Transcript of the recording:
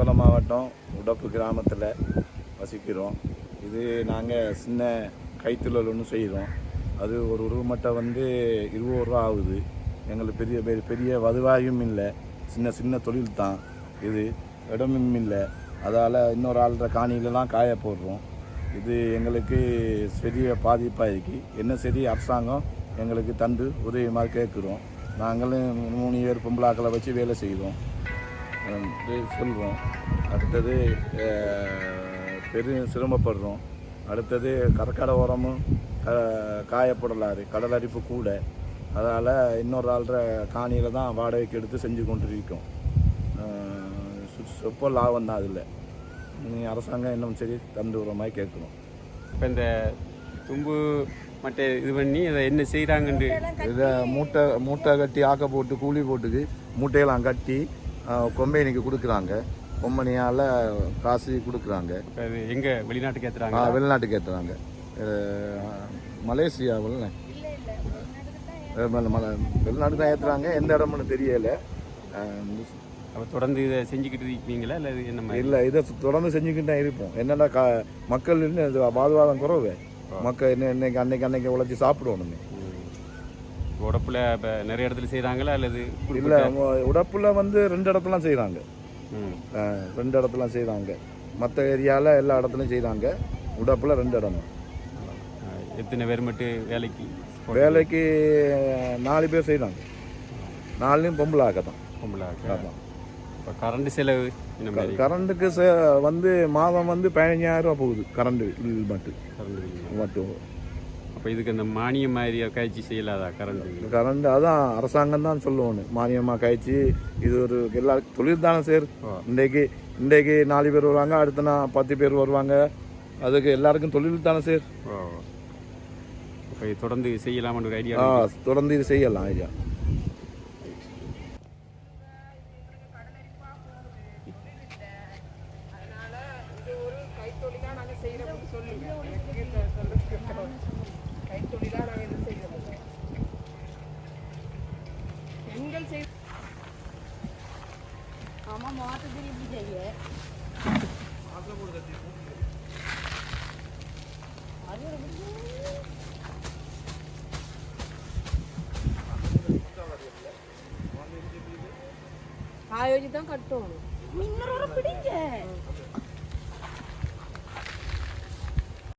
புத்தளம் மாவட்டம் உடப்பு கிராமத்தில் வசிக்கிறோம். இது நாங்கள் சின்ன கைத்தொழில் ஒன்று செய்கிறோம். அது ஒரு உருவமட்டை வந்து 20 ரூபா ஆகுது. எங்களுக்கு பெரிய வருவாயும் இல்லை. சின்ன தொழில் தான் இது. இடமும் இல்லை. அதால் இன்னொரு ஆள்ற காணியிலலாம் காய போடுறோம். இது எங்களுக்கு பெரிய பாதிப்பாக இருக்குது. என்ன சரி அரசாங்கம் எங்களுக்கு தந்து உதவியமாக கேட்குறோம். நாங்களும் 3 பேர் பொம்பளாக்களை வச்சு வேலை செய்கிறோம் சொல்கிறோம். அடுத்தது பெரும் சிரமப்படுறோம். அடுத்தது கடற்கரை ஓரமும் காயப்படலாறு, கடல் அரிப்பு கூட. அதால் இன்னொரு ஆள்ற காணியில் தான் வாடகைக்கு எடுத்து செஞ்சு கொண்டு இருக்கோம். சொப்ப லாபம் தான் அதில். அரசாங்கம் இன்னும் சரி தந்து வர மாதிரி கேட்கணும். இப்போ இந்த தும்பு மட்டை இது பண்ணி அதை என்ன செய்கிறாங்கன்னு இதை மூட்டை கட்டி ஆக்க போட்டு கூலி போட்டுக்கு மூட்டையெல்லாம் கட்டி கொம்பெனிக்கு கொடுக்குறாங்க. கொம்பனியால் காசு கொடுக்குறாங்க. அது எங்கே வெளிநாட்டுக்கு ஏற்றுறாங்க? வெளிநாட்டுக்கு ஏற்றுறாங்க. மலேசியாவில் வெளிநாட்டுக்கு தான் ஏற்றுறாங்க. எந்த இடம்னு தெரியலை. அப்போ தொடர்ந்து இதை செஞ்சுக்கிட்டு இருக்கீங்களா இல்லை என்ன மாதிரி? இல்லை, இதை தொடர்ந்து செஞ்சுக்கிட்டு தான் இருப்போம். என்னென்னா மக்கள் இன்னும் வாழ்வாதாரம் குறவு. மக்கள் இன்னைக்கு அன்னைக்கு உழைச்சி சாப்பிடுவோம். உடப்புல இப்போ நிறைய இடத்துல செய்கிறாங்களா அல்லது? இல்லை, உடப்புல வந்து 2 இடத்துலாம் செய்கிறாங்க. 2 இடத்துலாம் செய்கிறாங்க. மற்ற ஏரியாவில் எல்லா இடத்துலையும் செய்கிறாங்க. உடப்புல 2 இடம். எத்தனை பேர் மட்டும் வேலைக்கு 4 பேர் செய்கிறாங்க. 4லையும் பொம்பளாக்க தான். தான். இப்போ கரண்ட் செலவு கரண்ட்டுக்கு வந்து மாதம் வந்து 15,000 ரூபா போகுது. கரண்ட் பில் மட்டும். அப்போ இதுக்கு அந்த மானியம் மாதிரி காய்ச்சி செய்யலாதா? கரண்ட் அதான் அரசாங்கம் தான் சொல்லுவோன்னு. மானியமாக காய்ச்சி இது ஒரு எல்லா தொழில் தானே சார். இன்றைக்கு 4 பேர் வருவாங்க, அடுத்த 10 பேர் வருவாங்க. அதுக்கு எல்லாருக்கும் தொழில் தானே சார். இப்போ தொடர்ந்து செய்யலாம்னு ஒரு ஐடியா? தொடர்ந்து இது செய்யலாம் ஐடியா. ஆமாம், மாற்றத்தில் இப்படி செய்ய காய வச்சு தான் கட்டணும். இன்னொரு பிடிங்க